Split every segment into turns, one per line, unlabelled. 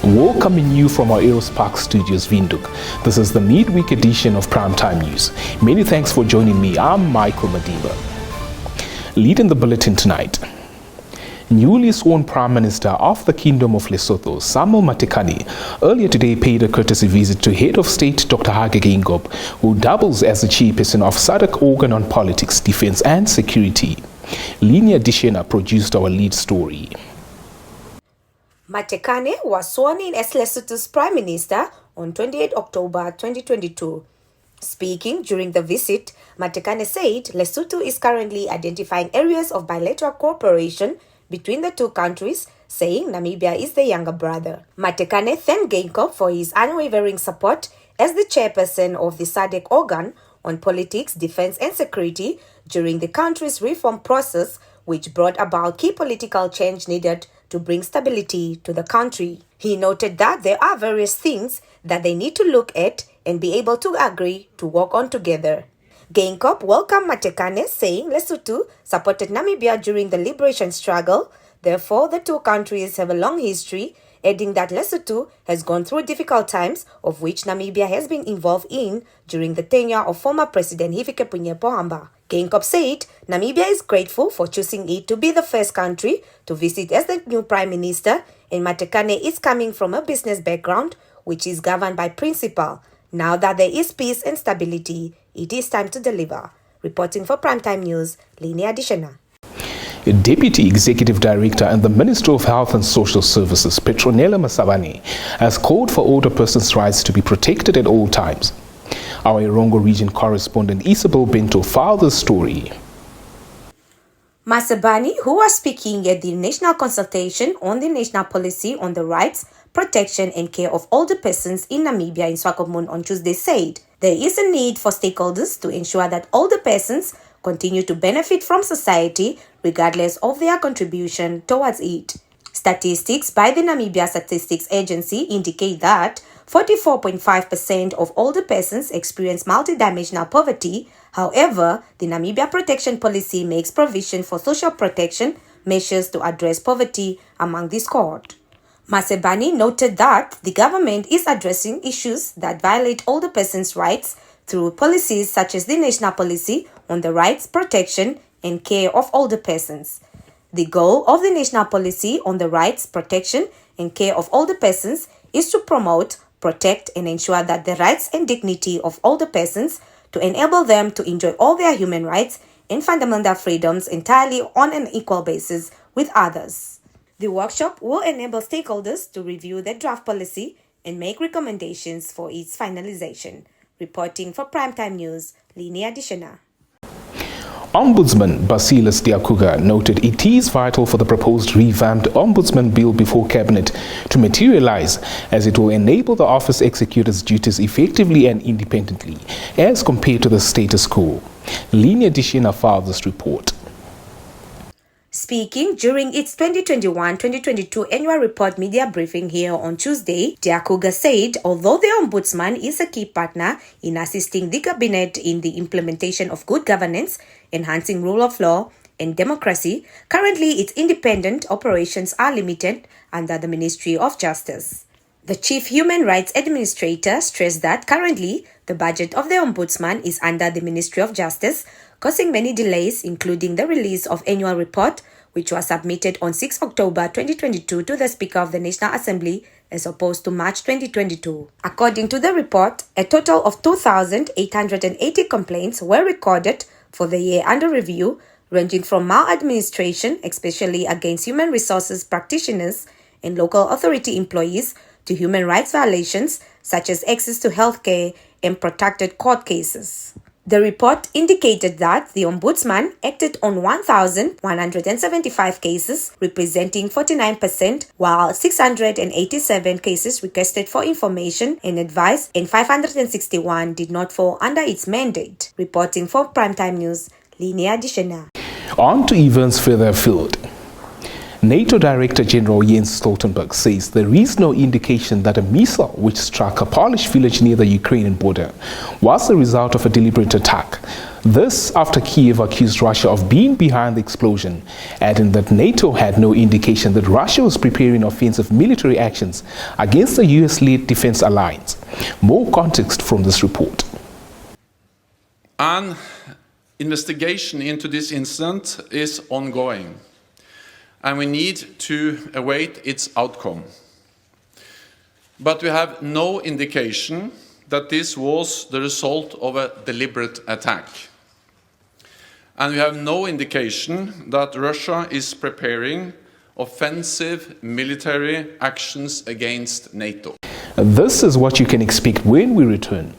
Welcoming you from our Eros Park Studios, Windhoek. This is the midweek edition of Primetime News. Many thanks for joining me. I'm Michael Madiba. Leading the bulletin tonight. Newly sworn Prime Minister of the Kingdom of Lesotho, Samuel Matekane, earlier today paid a courtesy visit to Head of State Dr. Hage Geingob, who doubles as the chairperson of SADC Organ on Politics, Defense and Security. Linia Dishena produced our lead story.
Matekane was sworn in as Lesotho's Prime Minister on 28 October 2022. Speaking during the visit, Matekane said Lesotho is currently identifying areas of bilateral cooperation between the two countries, saying Namibia is the younger brother. Matekane thanked Geingob for his unwavering support as the chairperson of the SADC Organ on Politics, Defense and Security during the country's reform process, which brought about key political change needed to bring stability to the country. He noted that there are various things that they need to look at and be able to agree to work on together. Geingob welcomed Matekane, saying Lesotho supported Namibia during the liberation struggle. Therefore, the two countries have a long history, adding that Lesotho has gone through difficult times, of which Namibia has been involved in during the tenure of former President Hifikepunye Pohamba. Geingob said Namibia is grateful for choosing it to be the first country to visit as the new Prime Minister, and Matekane is coming from a business background which is governed by principle. Now that there is peace and stability, it is time to deliver. Reporting for Primetime News, Linia Dishena.
Deputy Executive Director and the Minister of Health and Social Services, Petronella Masabane, has called for older persons' rights to be protected at all times. Our Erongo region correspondent Isabel Bento filed the story.
Masabane, who was speaking at the National Consultation on the National Policy on the Rights, Protection and Care of Older Persons in Namibia in Swakopmund on Tuesday, said there is a need for stakeholders to ensure that older persons continue to benefit from society regardless of their contribution towards it. Statistics by the Namibia Statistics Agency indicate that 44.5% of older persons experience multidimensional poverty. However, the Namibia Protection Policy makes provision for social protection measures to address poverty among this cohort. Masabane noted that the government is addressing issues that violate older persons' rights through policies such as the National Policy on the Rights, Protection and Care of Older Persons. The goal of the National Policy on the Rights, Protection and Care of Older Persons is to promote, protect and ensure that the rights and dignity of older persons to enable them to enjoy all their human rights and fundamental freedoms entirely on an equal basis with others. The workshop will enable stakeholders to review the draft policy and make recommendations for its finalization. Reporting for Primetime News, Linia Dishena.
Ombudsman Basilis Diakuga noted it is vital for the proposed revamped Ombudsman Bill before Cabinet to materialize, as it will enable the office execute its duties effectively and independently as compared to the status quo. Linia Dishena filed this report.
Speaking during its 2021-2022 annual report media briefing here on Tuesday, Diakuga said although the Ombudsman is a key partner in assisting the Cabinet in the implementation of good governance, enhancing rule of law and democracy, currently its independent operations are limited under the Ministry of Justice. The Chief Human Rights Administrator stressed that currently the budget of the Ombudsman is under the Ministry of Justice, causing many delays, including the release of annual report, which was submitted on 6 October 2022 to the Speaker of the National Assembly as opposed to March 2022. According to the report, a total of 2,880 complaints were recorded for the year under review, ranging from maladministration, especially against human resources practitioners and local authority employees, to human rights violations such as access to healthcare and protracted court cases. The report indicated that the Ombudsman acted on 1,175 cases, representing 49%, while 687 cases requested for information and advice, and 561 did not fall under its mandate. Reporting for Primetime News, Linia Dishena.
On to events further afield. NATO Director General Jens Stoltenberg says there is no indication that a missile which struck a Polish village near the Ukrainian border was the result of a deliberate attack. This after Kyiv accused Russia of being behind the explosion, adding that NATO had no indication that Russia was preparing offensive military actions against the US-led defense alliance. More context from this report.
An investigation into this incident is ongoing, and we need to await its outcome. But we have no indication that this was the result of a deliberate attack. And we have no indication that Russia is preparing offensive military actions against NATO.
This is what you can expect when we return.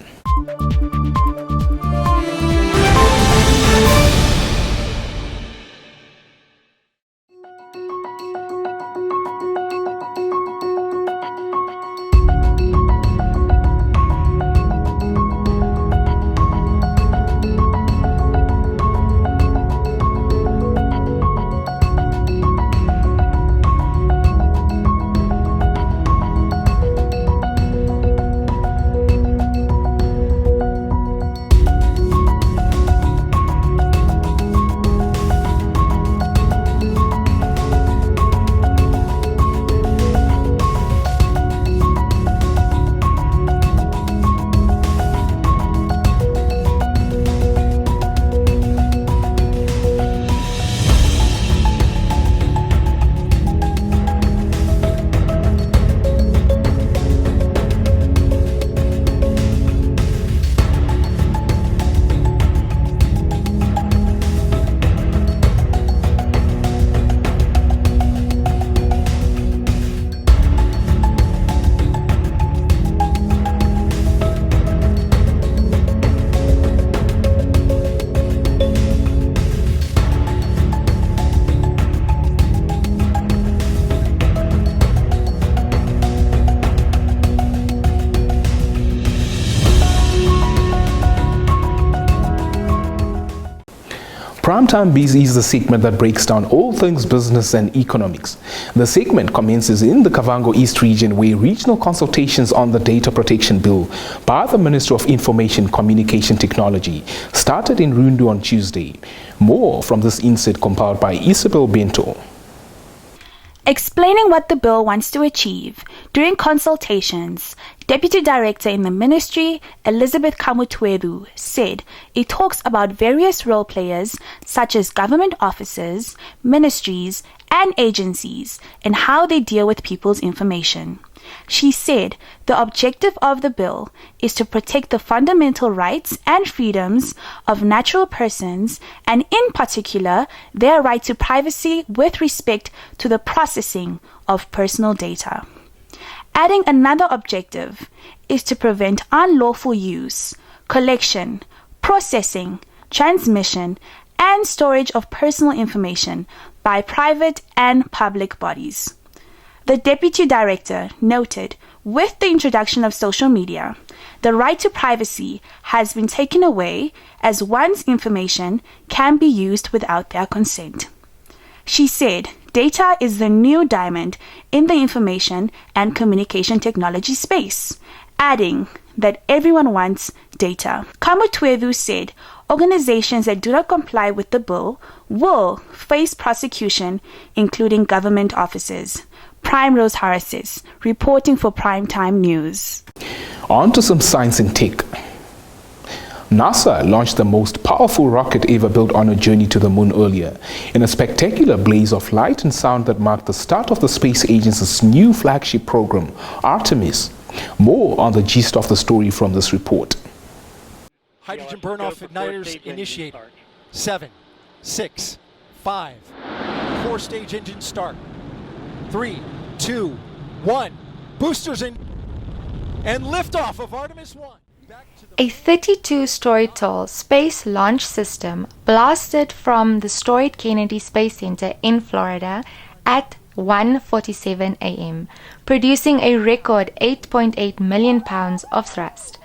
Primetime Biz is the segment that breaks down all things business and economics. The segment commences in the Kavango East region, where regional consultations on the Data Protection Bill by the Ministry of Information Communication Technology started in Rundu on Tuesday. More from this insert compiled by Isabel Bento.
Explaining what the bill wants to achieve, during consultations, Deputy Director in the Ministry, Elizabeth Kamutwedu, said it talks about various role players such as government officers, ministries, and agencies and how they deal with people's information. She said the objective of the bill is to protect the fundamental rights and freedoms of natural persons, and in particular their right to privacy with respect to the processing of personal data. Adding another objective is to prevent unlawful use, collection, processing, transmission, and storage of personal information by private and public bodies. The Deputy Director noted, with the introduction of social media, the right to privacy has been taken away as one's information can be used without their consent. She said, data is the new diamond in the information and communication technology space, adding that everyone wants data. Kamutwedu said organizations that do not comply with the bill will face prosecution, including government offices. Prime Rose Harris, reporting for Primetime News.
On to some science and tech. NASA launched the most powerful rocket ever built on a journey to the moon earlier, in a spectacular blaze of light and sound that marked the start of the space agency's new flagship program, Artemis. More on the gist of the story from this report.
Hydrogen burn-off igniters initiated. 7, 6, 5. 4-stage engine start. 3, 2, 1. Boosters in and liftoff of Artemis 1.
A 32-story tall space launch system blasted from the storied Kennedy Space Center in Florida at 1:47 a.m., producing a record 8.8 million pounds of thrust.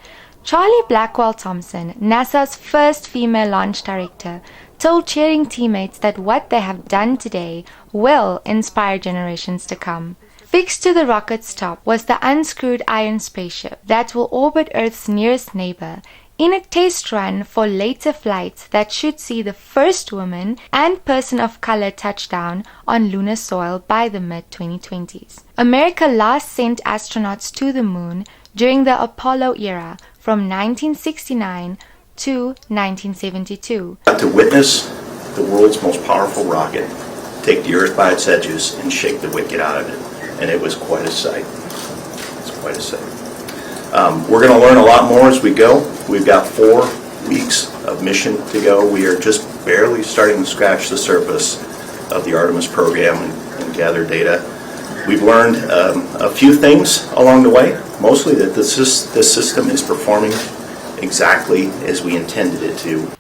Charlie Blackwell Thompson, NASA's first female launch director, told cheering teammates that what they have done today will inspire generations to come. Fixed to the rocket's top was the unscrewed iron spaceship that will orbit Earth's nearest neighbor in a test run for later flights that should see the first woman and person of color touchdown on lunar soil by the mid-2020s. America last sent astronauts to the moon during the Apollo era from 1969 to 1972.
To witness the world's most powerful rocket take the Earth by its edges and shake the wicked out of it, and it was quite a sight. It's quite a sight. We're going to learn a lot more as we go. We've got 4 weeks of mission to go. We are just barely starting to scratch the surface of the Artemis program and gather data. We've learned a few things along the way, mostly that this system is performing exactly as we intended it to.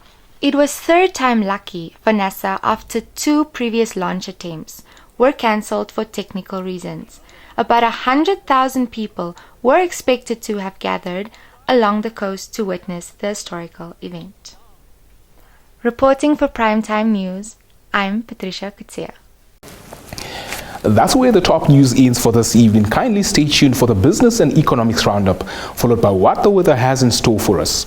It was third time lucky for NASA after 2 previous launch attempts were cancelled for technical reasons. About 100,000 people were expected to have gathered along the coast to witness the historical event. Reporting for Primetime News, I'm Patricia Kutsia.
That's where the top news ends for this evening. Kindly stay tuned for the business and economics roundup, followed by what the weather has in store for us.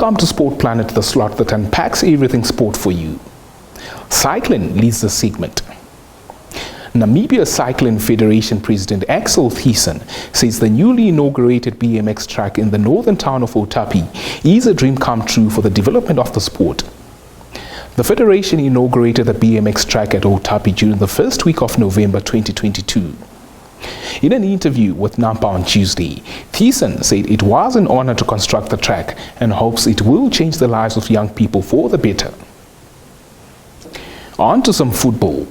Welcome to Sport Planet, the slot that unpacks everything sport for you. Cycling leads the segment. Namibia Cycling Federation President Axel Thiessen says the newly inaugurated BMX track in the northern town of Otapi is a dream come true for the development of the sport. The federation inaugurated the BMX track at Otapi during the first week of November 2022. In an interview with Nampa on Tuesday, Thiessen said it was an honor to construct the track and hopes it will change the lives of young people for the better. On to some football.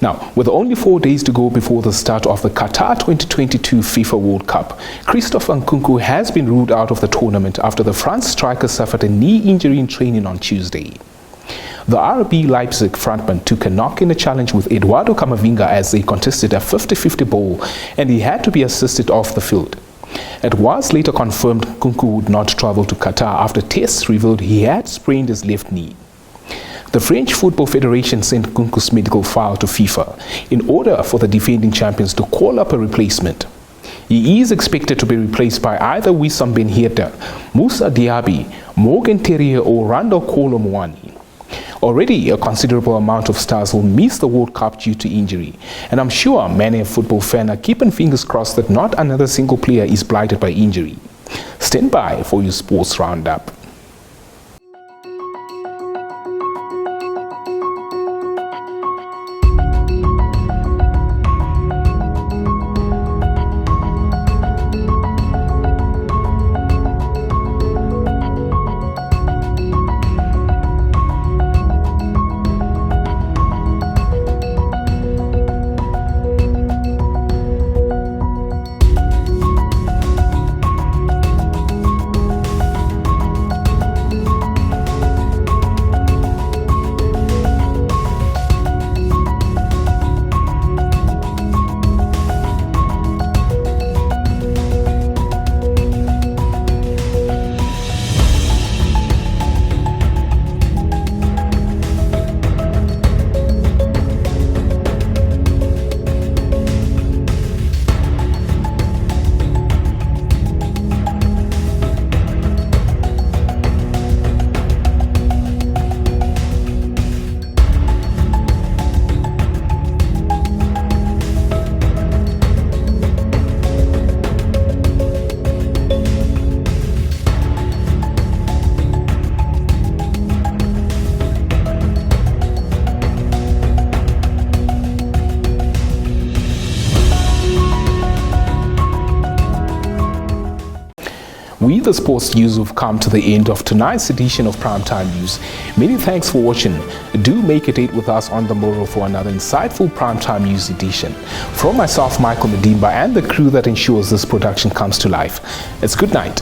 Now, with only 4 days to go before the start of the Qatar 2022 FIFA World Cup, Christopher Nkunku has been ruled out of the tournament after the France striker suffered a knee injury in training on Tuesday. The RB Leipzig frontman took a knock in a challenge with Eduardo Camavinga as they contested a 50-50 ball, and he had to be assisted off the field. It was later confirmed Nkunku would not travel to Qatar after tests revealed he had sprained his left knee. The French Football Federation sent Nkunku's medical file to FIFA in order for the defending champions to call up a replacement. He is expected to be replaced by either Wissam Ben Yedder, Moussa Diaby, Morgan Terrier or Randall Kolo Muani. Already, a considerable amount of stars will miss the World Cup due to injury, and I'm sure many a football fan are keeping fingers crossed that not another single player is blighted by injury. Stand by for your sports roundup. We, the sports news, have come to the end of tonight's edition of Primetime News. Many thanks for watching. Do make a date with us on the morrow for another insightful Primetime News edition. From myself, Michael Medimba, and the crew that ensures this production comes to life, it's good night.